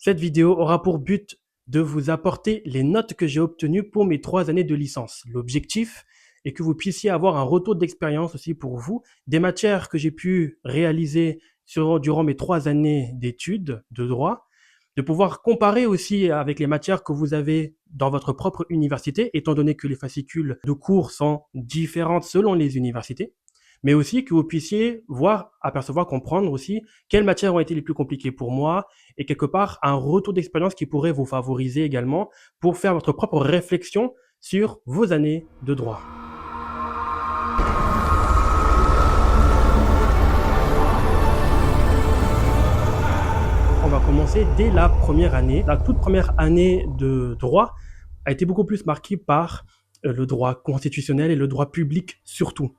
Cette vidéo aura pour but de vous apporter les notes que j'ai obtenues pour mes 3 années de licence. L'objectif est que vous puissiez avoir un retour d'expérience aussi pour vous, des matières que j'ai pu réaliser durant mes 3 années d'études de droit, de pouvoir comparer aussi avec les matières que vous avez dans votre propre université, étant donné que les fascicules de cours sont différentes selon les universités, mais aussi que vous puissiez voir, apercevoir, comprendre aussi quelles matières ont été les plus compliquées pour moi et quelque part un retour d'expérience qui pourrait vous favoriser également pour faire votre propre réflexion sur vos années de droit. On va commencer dès la première année. La toute première année de droit a été beaucoup plus marquée par le droit constitutionnel et le droit public surtout.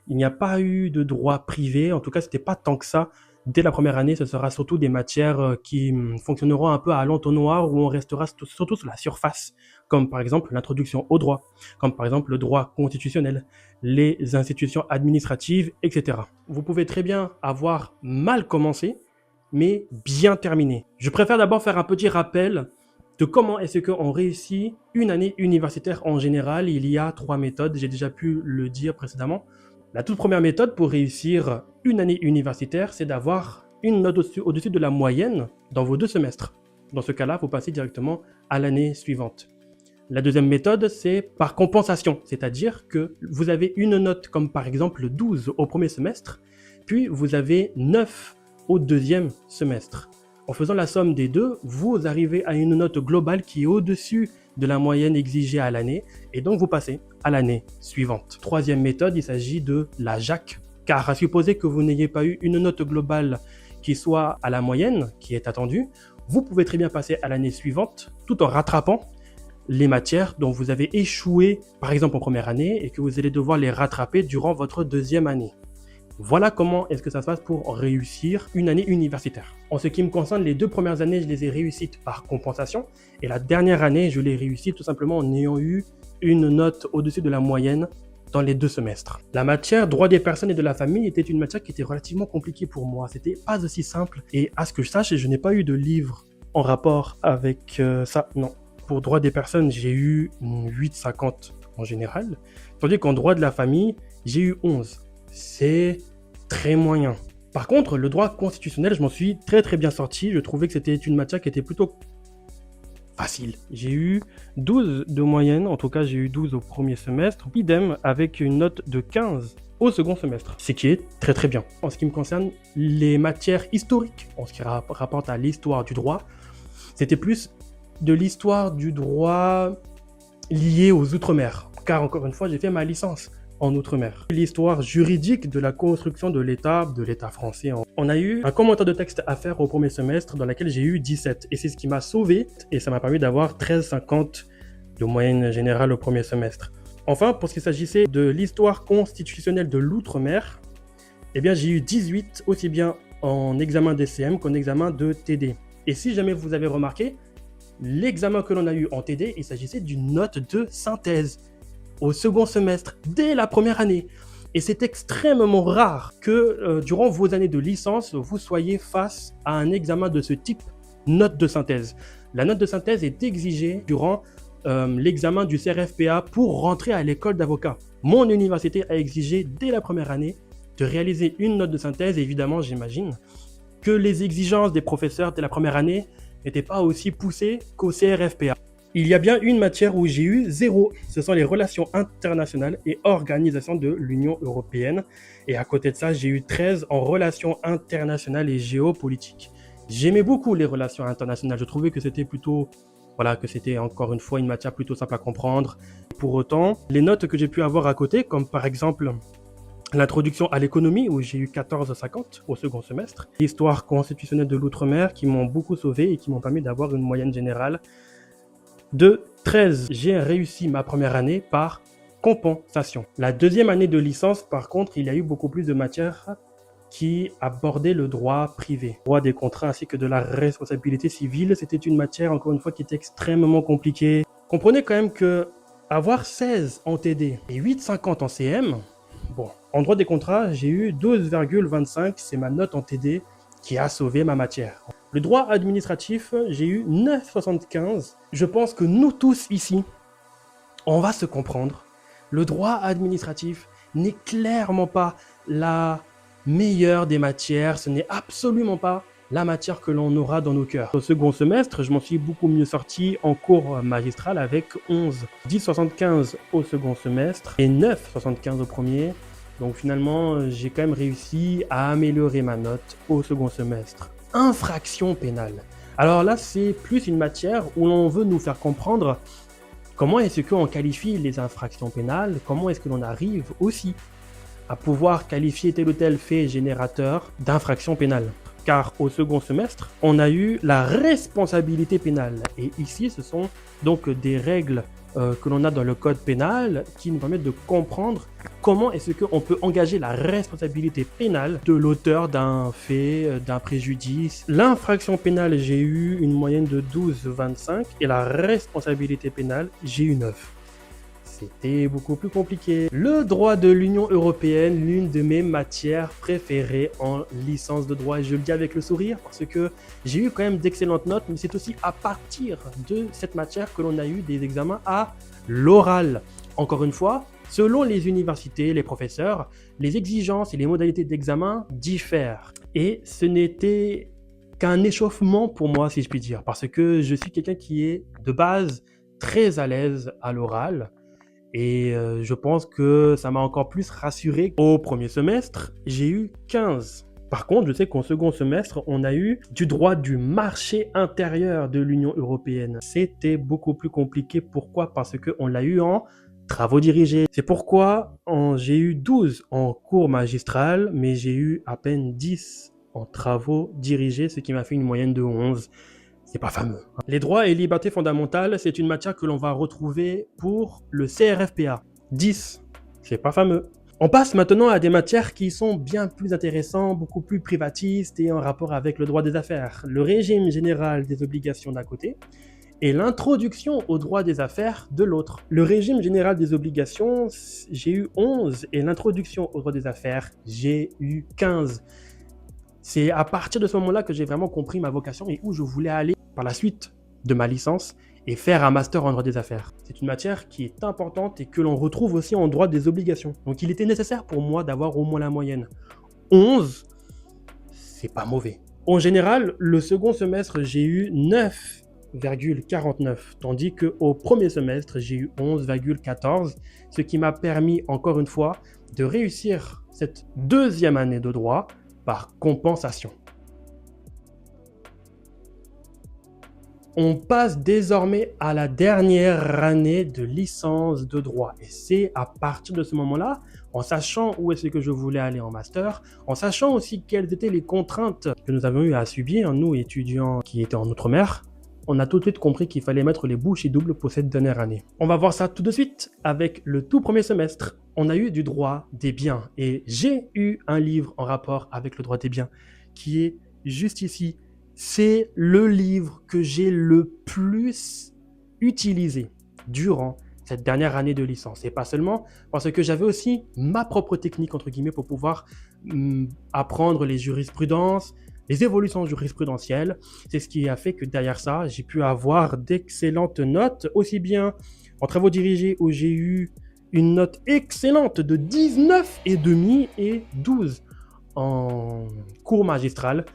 Il n'y a pas eu de droit privé, en tout cas, c'était pas tant que ça. Dès la première année, ce sera surtout des matières qui fonctionneront un peu à l'entonnoir, où on restera surtout sur la surface, comme par exemple l'introduction au droit, comme par exemple le droit constitutionnel, les institutions administratives, etc. Vous pouvez très bien avoir mal commencé, mais bien terminé. Je préfère d'abord faire un petit rappel de comment est-ce qu'on réussit une année universitaire en général. Il y a 3 méthodes, j'ai déjà pu le dire précédemment. La toute première méthode pour réussir une année universitaire, c'est d'avoir une note au-dessus de la moyenne dans vos 2 semestres. Dans ce cas-là, vous passez directement à l'année suivante. La deuxième méthode, c'est par compensation, c'est-à-dire que vous avez une note comme par exemple 12 au premier semestre, puis vous avez 9 au deuxième semestre. En faisant la somme des deux, vous arrivez à une note globale qui est au-dessus de la moyenne exigée à l'année, et donc vous passez à l'année suivante. Troisième méthode, il s'agit de la JAC, car à supposer que vous n'ayez pas eu une note globale qui soit à la moyenne, qui est attendue, vous pouvez très bien passer à l'année suivante, tout en rattrapant les matières dont vous avez échoué, par exemple en première année, et que vous allez devoir les rattraper durant votre deuxième année. Voilà comment est-ce que ça se passe pour réussir une année universitaire. En ce qui me concerne, les 2 premières années, je les ai réussites par compensation. Et la dernière année, je l'ai réussi tout simplement en ayant eu une note au-dessus de la moyenne dans les 2 semestres. La matière droit des personnes et de la famille était une matière qui était relativement compliquée pour moi. C'était pas aussi simple. Et à ce que je sache, je n'ai pas eu de livre en rapport avec ça. Non. Pour droit des personnes, j'ai eu 8,50 en général. Tandis qu'en droit de la famille, j'ai eu 11. C'est très moyen. Par contre, le droit constitutionnel, je m'en suis très bien sorti. Je trouvais que c'était une matière qui était plutôt facile. J'ai eu 12 de moyenne, en tout cas j'ai eu 12 au premier semestre. Idem avec une note de 15 au second semestre, ce qui est très bien. En ce qui me concerne, les matières historiques, en ce qui rapporte à l'histoire du droit, c'était plus de l'histoire du droit liée aux Outre-mer. Car encore une fois, j'ai fait ma licence en Outre-mer. L'histoire juridique de la construction de l'État français. On a eu un commentaire de texte à faire au premier semestre dans lequel j'ai eu 17. Et c'est ce qui m'a sauvé et ça m'a permis d'avoir 13,50 de moyenne générale au premier semestre. Enfin, pour ce qui s'agissait de l'histoire constitutionnelle de l'Outre-mer, eh bien j'ai eu 18 aussi bien en examen DCM qu'en examen de TD. Et si jamais vous avez remarqué, l'examen que l'on a eu en TD, il s'agissait d'une note de synthèse au second semestre, dès la première année. Et c'est extrêmement rare que durant vos années de licence, vous soyez face à un examen de ce type, note de synthèse. La note de synthèse est exigée durant l'examen du CRFPA pour rentrer à l'école d'avocat. Mon université a exigé dès la première année de réaliser une note de synthèse. Et évidemment, j'imagine que les exigences des professeurs dès la première année n'étaient pas aussi poussées qu'au CRFPA. Il y a bien une matière où j'ai eu 0, ce sont les relations internationales et organisation de l'Union européenne. Et à côté de ça, j'ai eu 13 en relations internationales et géopolitiques. J'aimais beaucoup les relations internationales, je trouvais que c'était plutôt, voilà, que c'était encore une fois une matière plutôt simple à comprendre. Pour autant, les notes que j'ai pu avoir à côté, comme par exemple l'introduction à l'économie où j'ai eu 14,50 au second semestre, l'histoire constitutionnelle de l'Outre-mer qui m'ont beaucoup sauvé et qui m'ont permis d'avoir une moyenne générale de 13. J'ai réussi ma première année par compensation. La deuxième année de licence, par contre, il y a eu beaucoup plus de matières qui abordaient le droit privé, le droit des contrats ainsi que de la responsabilité civile. C'était une matière, encore une fois, qui était extrêmement compliquée. Comprenez quand même que avoir 16 en TD et 8,50 en CM, bon, en droit des contrats, j'ai eu 12,25, c'est ma note en TD qui a sauvé ma matière. Le droit administratif, j'ai eu 9,75. Je pense que nous tous ici, on va se comprendre. Le droit administratif n'est clairement pas la meilleure des matières. Ce n'est absolument pas la matière que l'on aura dans nos cœurs. Au second semestre, je m'en suis beaucoup mieux sorti en cours magistral avec 11, 10,75 au second semestre et 9,75 au premier. Donc finalement, j'ai quand même réussi à améliorer ma note au second semestre. Infraction pénale. Alors là, c'est plus une matière où l'on veut nous faire comprendre comment est-ce qu'on qualifie les infractions pénales, comment est-ce que l'on arrive aussi à pouvoir qualifier tel ou tel fait générateur d'infraction pénale. Car au second semestre, on a eu la responsabilité pénale. Et ici, ce sont donc des règles que l'on a dans le code pénal qui nous permettent de comprendre comment est-ce qu'on peut engager la responsabilité pénale de l'auteur d'un fait, d'un préjudice. L'infraction pénale, j'ai eu une moyenne de 12,25 et la responsabilité pénale, j'ai eu 9. C'était beaucoup plus compliqué. Le droit de l'Union européenne, l'une de mes matières préférées en licence de droit. Et je le dis avec le sourire parce que j'ai eu quand même d'excellentes notes, mais c'est aussi à partir de cette matière que l'on a eu des examens à l'oral. Encore une fois, selon les universités, les professeurs, les exigences et les modalités d'examen diffèrent. Et ce n'était qu'un échauffement pour moi, si je puis dire, parce que je suis quelqu'un qui est de base très à l'aise à l'oral. Et je pense que ça m'a encore plus rassuré. Au premier semestre, j'ai eu 15. Par contre, je sais qu'au second semestre, on a eu du droit du marché intérieur de l'Union européenne. C'était beaucoup plus compliqué. Pourquoi? Parce qu'on l'a eu en travaux dirigés. C'est pourquoi j'ai eu 12 en cours magistral, mais j'ai eu à peine 10 en travaux dirigés, ce qui m'a fait une moyenne de 11. C'est pas fameux. Les droits et libertés fondamentales, c'est une matière que l'on va retrouver pour le CRFPA. 10, c'est pas fameux. On passe maintenant à des matières qui sont bien plus intéressantes, beaucoup plus privatistes et en rapport avec le droit des affaires. Le régime général des obligations d'un côté et l'introduction au droit des affaires de l'autre. Le régime général des obligations, j'ai eu 11 et l'introduction au droit des affaires, j'ai eu 15. C'est à partir de ce moment-là que j'ai vraiment compris ma vocation et où je voulais aller par la suite de ma licence et faire un master en droit des affaires. C'est une matière qui est importante et que l'on retrouve aussi en droit des obligations. Donc il était nécessaire pour moi d'avoir au moins la moyenne. 11, c'est pas mauvais. En général, le second semestre, j'ai eu 9,49, tandis qu'au premier semestre, j'ai eu 11,14, ce qui m'a permis, encore une fois, de réussir cette deuxième année de droit par compensation. On passe désormais à la dernière année de licence de droit. Et c'est à partir de ce moment-là, en sachant où est-ce que je voulais aller en master, en sachant aussi quelles étaient les contraintes que nous avions eu à subir, nous étudiants qui étaient en outre-mer, on a tout de suite compris qu'il fallait mettre les bouchées doubles pour cette dernière année. On va voir ça tout de suite avec le tout premier semestre. On a eu du droit des biens et j'ai eu un livre en rapport avec le droit des biens qui est juste ici. C'est le livre que j'ai le plus utilisé durant cette dernière année de licence. Et pas seulement, parce que j'avais aussi ma propre technique, entre guillemets, pour pouvoir apprendre les jurisprudences, les évolutions jurisprudentielles. C'est ce qui a fait que derrière ça, j'ai pu avoir d'excellentes notes, aussi bien en travaux dirigés où j'ai eu une note excellente de 19,5 et 12 en cours magistral,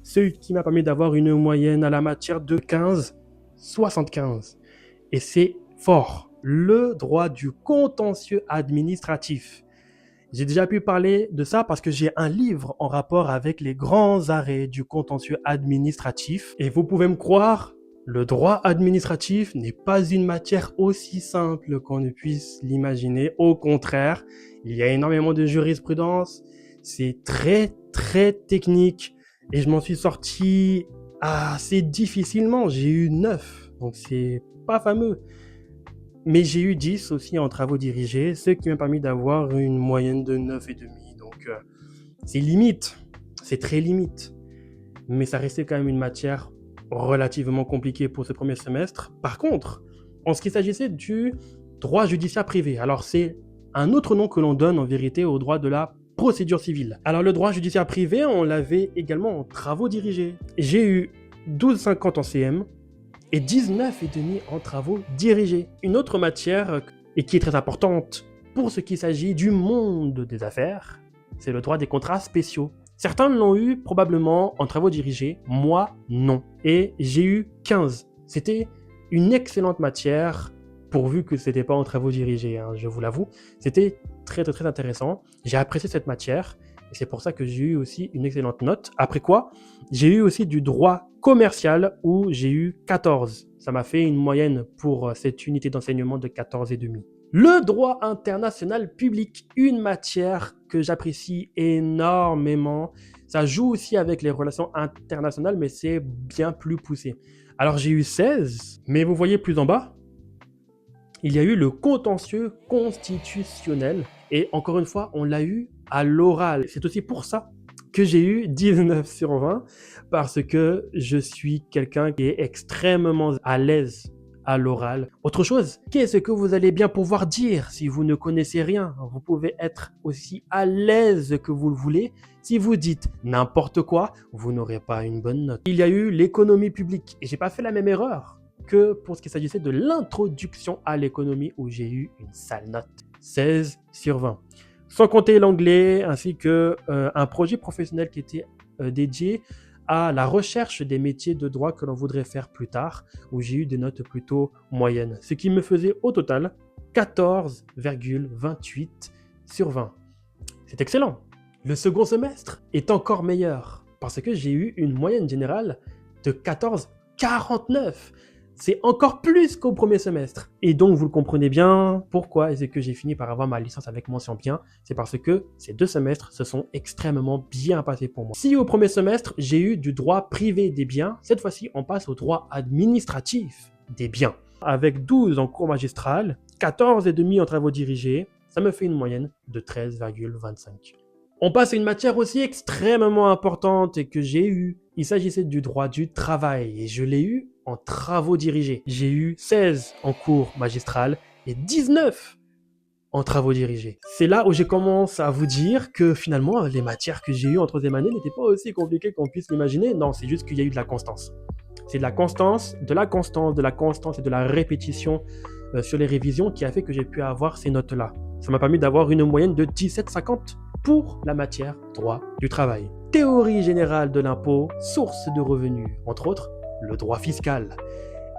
ce qui m'a permis d'avoir une moyenne à la matière de 15,75. Et c'est fort. Le droit du contentieux administratif. J'ai déjà pu parler de ça parce que j'ai un livre en rapport avec les grands arrêts du contentieux administratif. Et vous pouvez me croire, le droit administratif n'est pas une matière aussi simple qu'on ne puisse l'imaginer. Au contraire, il y a énormément de jurisprudence. C'est très, très technique. Et je m'en suis sorti assez difficilement. J'ai eu 9, donc c'est pas fameux. Mais j'ai eu 10 aussi en travaux dirigés, ce qui m'a permis d'avoir une moyenne de 9,5. Donc c'est limite, c'est très limite. Mais ça restait quand même une matière relativement compliquée pour ce premier semestre. Par contre, en ce qui s'agissait du droit judiciaire privé, alors c'est un autre nom que l'on donne en vérité au droit de la procédure civile. Alors le droit judiciaire privé, on l'avait également en travaux dirigés. J'ai eu 12,50 en CM et 19,5 en travaux dirigés. Une autre matière, et qui est très importante pour ce qui s'agit du monde des affaires, c'est le droit des contrats spéciaux. Certains l'ont eu probablement en travaux dirigés, moi non. Et j'ai eu 15. C'était une excellente matière, pourvu que ce n'était pas en travaux dirigés, hein, je vous l'avoue. C'était très très très intéressant. J'ai apprécié cette matière et c'est pour ça que j'ai eu aussi une excellente note. Après quoi, j'ai eu aussi du droit commercial où j'ai eu 14. Ça m'a fait une moyenne pour cette unité d'enseignement de 14,5. Le droit international public, une matière que j'apprécie énormément. Ça joue aussi avec les relations internationales, mais c'est bien plus poussé. Alors j'ai eu 16, mais vous voyez plus en bas, il y a eu le contentieux constitutionnel. Et encore une fois, on l'a eu à l'oral. C'est aussi pour ça que j'ai eu 19 sur 20, parce que je suis quelqu'un qui est extrêmement à l'aise à l'oral. Autre chose, qu'est-ce que vous allez bien pouvoir dire si vous ne connaissez rien? Vous pouvez être aussi à l'aise que vous le voulez. Si vous dites n'importe quoi, vous n'aurez pas une bonne note. Il y a eu l'économie publique et j'ai pas fait la même erreur que pour ce qui s'agissait de l'introduction à l'économie où j'ai eu une sale note, 16 sur 20. Sans compter l'anglais ainsi que un projet professionnel qui était dédié à la recherche des métiers de droit que l'on voudrait faire plus tard, où j'ai eu des notes plutôt moyennes. Ce qui me faisait au total 14,28 sur 20. C'est excellent. Le second semestre est encore meilleur, parce que j'ai eu une moyenne générale de 14,49. C'est encore plus qu'au premier semestre. Et donc, vous le comprenez bien, pourquoi est-ce que j'ai fini par avoir ma licence avec mention bien? C'est parce que ces 2 semestres se sont extrêmement bien passés pour moi. Si au premier semestre, j'ai eu du droit privé des biens, cette fois-ci, on passe au droit administratif des biens. Avec 12 en cours magistral, 14,5 en travaux dirigés, ça me fait une moyenne de 13,25. On passe à une matière aussi extrêmement importante et que j'ai eue. Il s'agissait du droit du travail et je l'ai eu en travaux dirigés. J'ai eu 16 en cours magistral et 19 en travaux dirigés. C'est là où je commence à vous dire que finalement, les matières que j'ai eues en troisième année n'étaient pas aussi compliquées qu'on puisse l'imaginer. Non, c'est juste qu'il y a eu de la constance. C'est de la constance, de la constance, de la constance et de la répétition sur les révisions qui a fait que j'ai pu avoir ces notes-là. Ça m'a permis d'avoir une moyenne de 17,50 pour la matière droit du travail. Théorie générale de l'impôt, source de revenus, entre autres, le droit fiscal.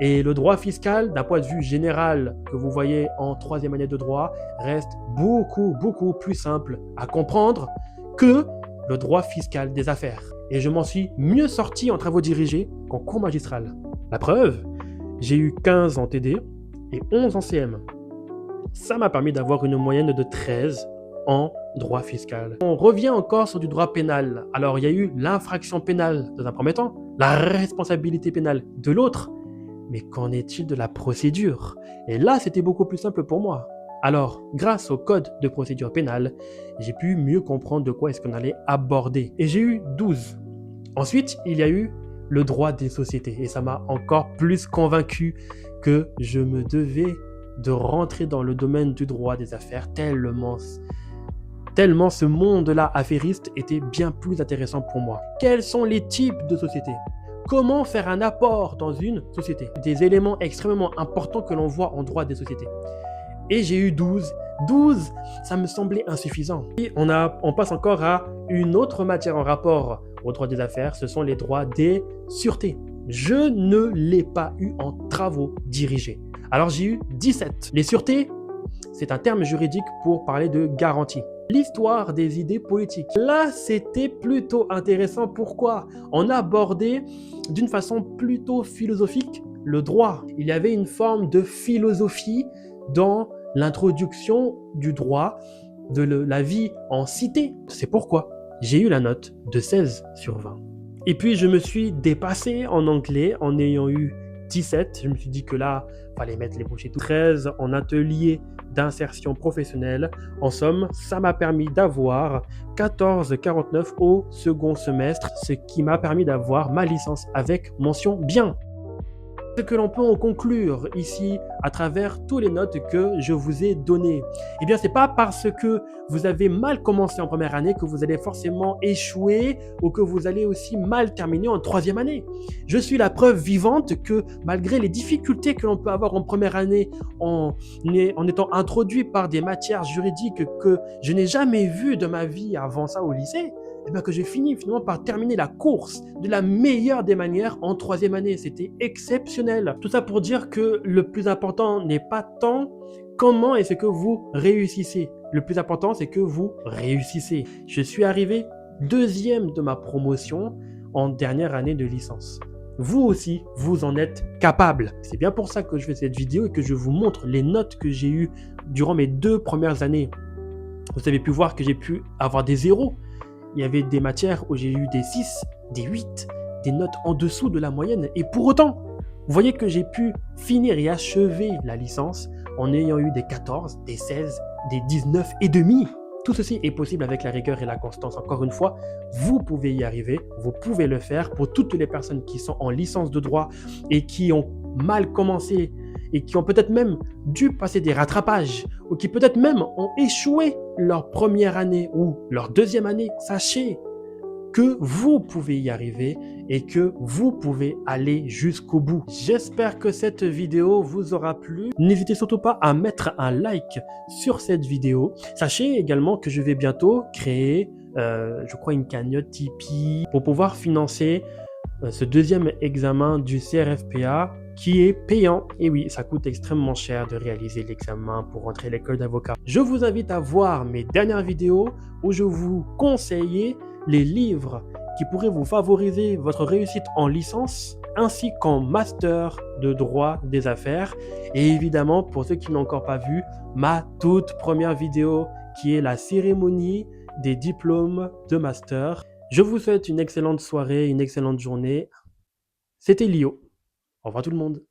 Et le droit fiscal, d'un point de vue général que vous voyez en troisième année de droit, reste beaucoup plus simple à comprendre que le droit fiscal des affaires. Et je m'en suis mieux sorti en travaux dirigés qu'en cours magistral. La preuve, j'ai eu 15 en TD et 11 en CM. Ça m'a permis d'avoir une moyenne de 13 en droit fiscal. On revient encore sur du droit pénal. Alors, il y a eu l'infraction pénale dans un premier temps, la responsabilité pénale de l'autre, mais qu'en est-il de la procédure? Et là, c'était beaucoup plus simple pour moi. Alors, grâce au code de procédure pénale, j'ai pu mieux comprendre de quoi est-ce qu'on allait aborder. Et j'ai eu 12. Ensuite, il y a eu le droit des sociétés. Et ça m'a encore plus convaincu que je me devais de rentrer dans le domaine du droit des affaires tellement ce monde-là affairiste était bien plus intéressant pour moi. Quels sont les types de sociétés? Comment faire un apport dans une société? Des éléments extrêmement importants que l'on voit en droit des sociétés. Et j'ai eu 12. 12, ça me semblait insuffisant. Et on passe encore à une autre matière en rapport au droit des affaires, ce sont les droits des sûretés. Je ne l'ai pas eu en travaux dirigés. Alors j'ai eu 17. Les sûretés, c'est un terme juridique pour parler de garantie. L'histoire des idées politiques. Là, c'était plutôt intéressant. Pourquoi? On abordait d'une façon plutôt philosophique le droit. Il y avait une forme de philosophie dans l'introduction du droit, de la vie en cité. C'est pourquoi j'ai eu la note de 16 sur 20. Et puis, je me suis dépassé en anglais en ayant eu 17. Je me suis dit que là, il fallait mettre les bouchées toutes. 13 en atelier d'insertion professionnelle. En somme, ça m'a permis d'avoir 14,49 au second semestre, ce qui m'a permis d'avoir ma licence avec mention bien. Ce que l'on peut en conclure ici à travers toutes les notes que je vous ai données, eh bien, c'est pas parce que vous avez mal commencé en première année que vous allez forcément échouer ou que vous allez aussi mal terminer en troisième année. Je suis la preuve vivante que malgré les difficultés que l'on peut avoir en première année en étant introduit par des matières juridiques que je n'ai jamais vues de ma vie avant ça au lycée, eh bien que j'ai fini finalement par terminer la course de la meilleure des manières en troisième année. C'était exceptionnel. Tout ça pour dire que le plus important n'est pas tant comment est-ce que vous réussissez. Le plus important, c'est que vous réussissez. Je suis arrivé deuxième de ma promotion en dernière année de licence. Vous aussi, vous en êtes capable. C'est bien pour ça que je fais cette vidéo et que je vous montre les notes que j'ai eues durant mes 2 premières années. Vous avez pu voir que j'ai pu avoir des zéros. Il y avait des matières où j'ai eu des 6, des 8, des notes en dessous de la moyenne. Et pour autant, vous voyez que j'ai pu finir et achever la licence en ayant eu des 14, des 16, des 19 et demi. Tout ceci est possible avec la rigueur et la constance. Encore une fois, vous pouvez y arriver, vous pouvez le faire. Pour toutes les personnes qui sont en licence de droit et qui ont mal commencé et qui ont peut-être même dû passer des rattrapages ou qui peut-être même ont échoué leur première année ou leur deuxième année, sachez que vous pouvez y arriver et que vous pouvez aller jusqu'au bout. J'espère que cette vidéo vous aura plu. N'hésitez surtout pas à mettre un like sur cette vidéo. Sachez également que je vais bientôt créer, je crois, une cagnotte Tipeee pour pouvoir financer ce deuxième examen du CRFPA qui est payant. Et oui, ça coûte extrêmement cher de réaliser l'examen pour rentrer à l'école d'avocat. Je vous invite à voir mes dernières vidéos où je vous conseille les livres qui pourraient vous favoriser votre réussite en licence ainsi qu'en master de droit des affaires. Et évidemment, pour ceux qui n'ont encore pas vu, ma toute première vidéo qui est la cérémonie des diplômes de master. Je vous souhaite une excellente soirée, une excellente journée. C'était Lio. Au revoir tout le monde.